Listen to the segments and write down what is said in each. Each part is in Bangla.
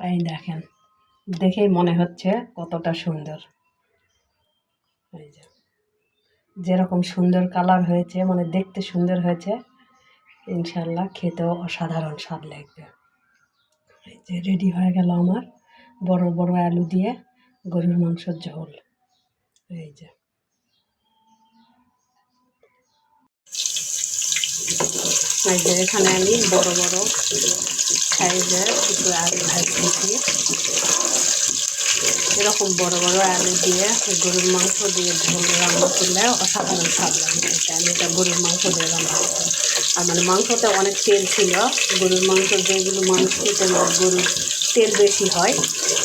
এই দেখেন, দেখেই মনে হচ্ছে কতটা সুন্দর। এই যে যেরকম সুন্দর কালার হয়েছে, মানে দেখতে সুন্দর হয়েছে, ইনশাল্লাহ খেতেও অসাধারণ স্বাদ লাগবে। এই যে রেডি হয়ে গেল আমার বড় বড় আলু দিয়ে গরুর মাংসের ঝোল। এই যে এখানে আমি বড় বড় সাইজের কিছু আলু ভাজতেছি। এরকম বড় বড় আলু দিয়ে গরুর মাংস দিয়ে ঝোল রান্না করলে অসাধারণ স্বাদ লাগে। আমি এটা গরুর মাংস দিয়ে রান্না করতাম। আর মানে মাংসতে অনেক তেল ছিল, গরুর মাংস যেগুলো মাংসতে গরুর তেল বেশি হয়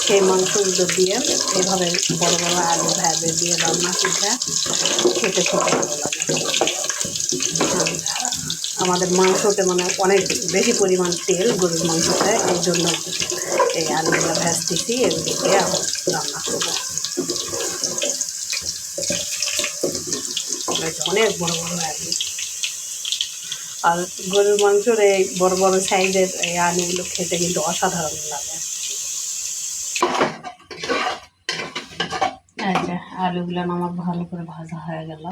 সেই মাংসগুলো দিয়ে এভাবে বড় বড় আলু ভাজে দিয়ে রান্না করলে খেতে খুব ভালো লাগে। আমাদের মাংসতে মানে অনেক বেশি পরিমাণ তেল গরুর মাংসতে, এই জন্য এই আলুগুলো ভাজতেছি, এগুলো দিয়ে রান্না করবো। অনেক বড় বড় আলু, আর গরুর মাংসের এই বড় বড় সাইজের এই আলুগুলো খেতে কিন্তু অসাধারণ লাগে। এই যে আলুগুলো আমার ভালো করে ভাজা হয়ে গেল।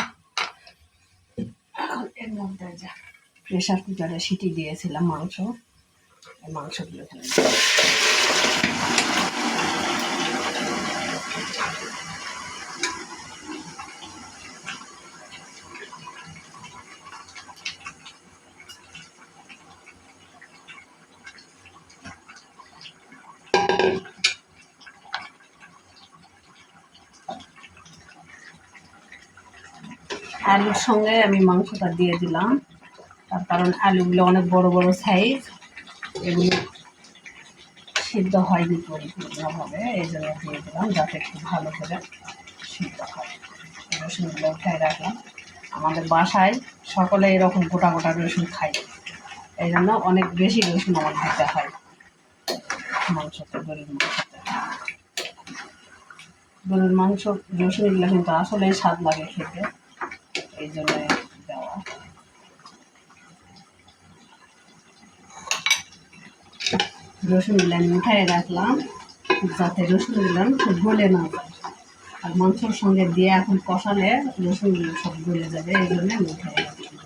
এখন এর মধ্যে যে প্রেশার কুকারে সিটি দিয়েছিলাম মাংস, এই মাংসগুলো এখানে আলুর সঙ্গে আমি মাংসটা দিয়ে দিলাম, তার কারণ আলুগুলো অনেক বড় বড় সাইজ, এগুলো সিদ্ধ হয়নি পরিপূর্ণভাবে, এই জন্য দিয়ে দিলাম যাতে একটু ভালো করে সিদ্ধ হয়। রসুনগুলো উঠায় রাখলাম। আমাদের বাসায় সকলে এরকম গোটা গোটা রসুন খাই, এই জন্য অনেক বেশি রসুন আমার দিতে হয় মাংসতে। গরুর মাংস রসুনগুলো কিন্তু আসলেই স্বাদ লাগে খেতে, এই জন্য দেওয়া। রসুনগুলো আমি উঠায় রাখলাম যাতে রসুনগুলো গলে না যায়, আর মাংসর সঙ্গে দিয়ে এখন কষালে রসুনগুলো সব গলে যাবে, এই জন্য আমি উঠায় রাখলাম।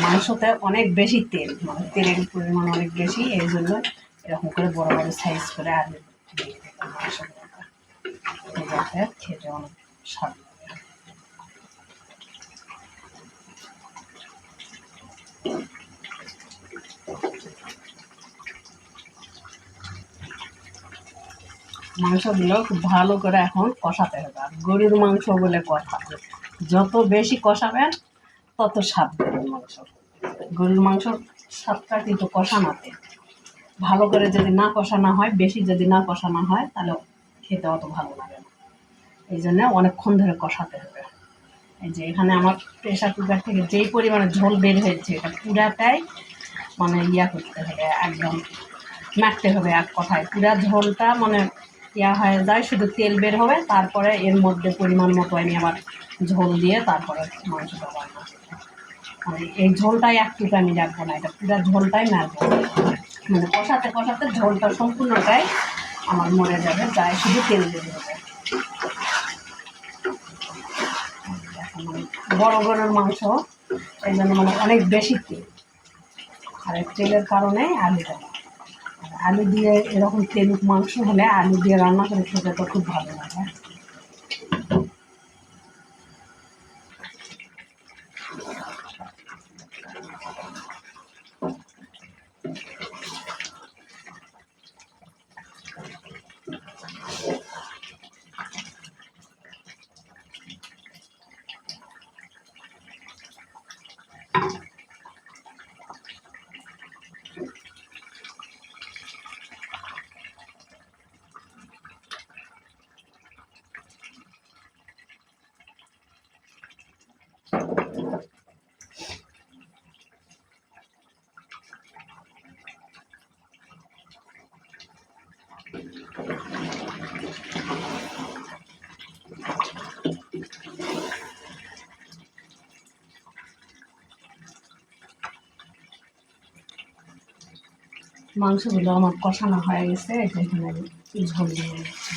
মাংসতে অনেক বেশি তেল, মানে তেলের পরিমাণ অনেক বেশি, এই জন্য এরকম করে বড় বড় সাইজ করে আলু দিয়ে দিলাম মাংসগুলোতে, যাতে খেতে অনেক স্বাদ লাগে। মাংসগুলো খুব ভালো করে এখন কষাতে হবে, আর গরুর মাংস বলে কথা, যত বেশি কষাবেন তত স্বাদ গরুর মাংস। গরুর মাংসর স্বাদটা কিন্তু কষানোতে, ভালো করে যদি না কষানো হয়, বেশি যদি না কষানো হয় তাহলে খেতে অত ভালো লাগে না, এই জন্য অনেকক্ষণ ধরে কষাতে হবে। এই যে এখানে আমার প্রেশার কুকার থেকে যেই পরিমাণে ঝোল বের হয়েছে, এটা পুরাটাই মানে করতে হবে, একদম মাখতে হবে, এক কথায় পুরা ঝোলটা মানে হয়ে যায়, শুধু তেল বের হবে, তারপরে এর মধ্যে পরিমাণ মতো আমি আবার ঝোল দিয়ে তারপরে মাংসটা রান্না করবো। মানে এই ঝোলটাই একটুকু আমি রাখবো না, এটা পুরা ঝোলটাই মারবো, মানে কষাতে কষাতে ঝোলটা সম্পূর্ণটাই আমার মরে যাবে, তাই শুধু তেল বের হবে। বড় গরুর মাংস, এই জন্য মানে অনেক বেশি তেল, আর এই তেলের কারণে আলুটা, আলু দিয়ে এরকম তেল মাংস হলে আলু দিয়ে রান্না করে খেতে তো খুব ভালো লাগে। মাংসগুলো আমার কষানো হয়ে গেছে, এখানে আমি ঝোল দিয়ে দিচ্ছি।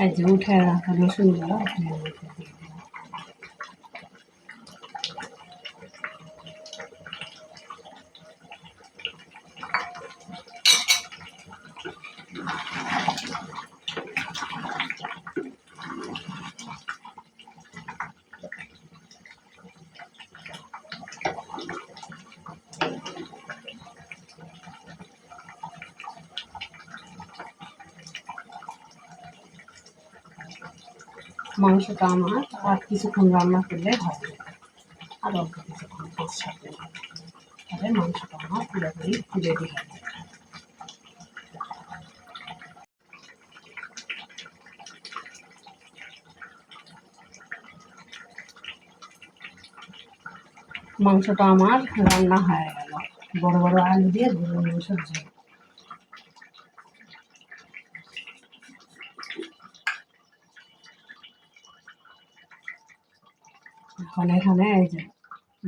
এই যে উঠে রাখা রসুনগুলো মাংসটা আমার আর কিছুক্ষণ রান্না করলে হবে, আর অল্প কিছুক্ষণ কষাতে হবে, তাহলে মাংসটা আমার পুরোপুরি রেডি হবে। মাংসটা আমার রান্না হয়ে গেল, বড় বড় আলু দিয়ে গরুর মাংসের ঝোল। এখন এখানে এই যে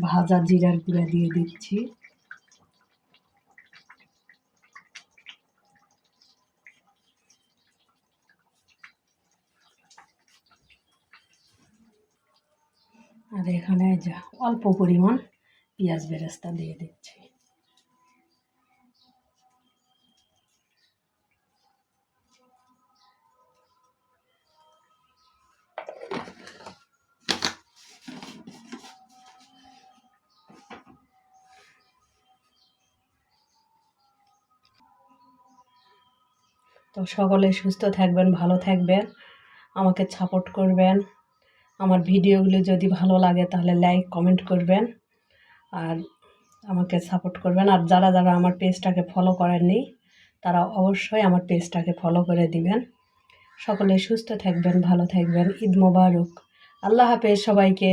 ভাজা জিরার গুঁড়া দিয়ে দিচ্ছি, আর এখানে এই যে অল্প পরিমাণ পেঁয়াজ বেরেস্তা দিয়ে দিচ্ছি। তো সকলে সুস্থ থাকবেন, ভালো থাকবেন, আমাকে সাপোর্ট করবেন। আমার ভিডিওগুলো যদি ভালো লাগে তাহলে লাইক কমেন্ট করবেন আর আমাকে সাপোর্ট করবেন। আর যারা যারা আমার পেজটাকে ফলো করেননি তারা অবশ্যই আমার পেজটাকে ফলো করে দিবেন। সকলে সুস্থ থাকবেন, ভালো থাকবেন। ঈদ মোবারক। আল্লাহ হাফেজ সবাইকে।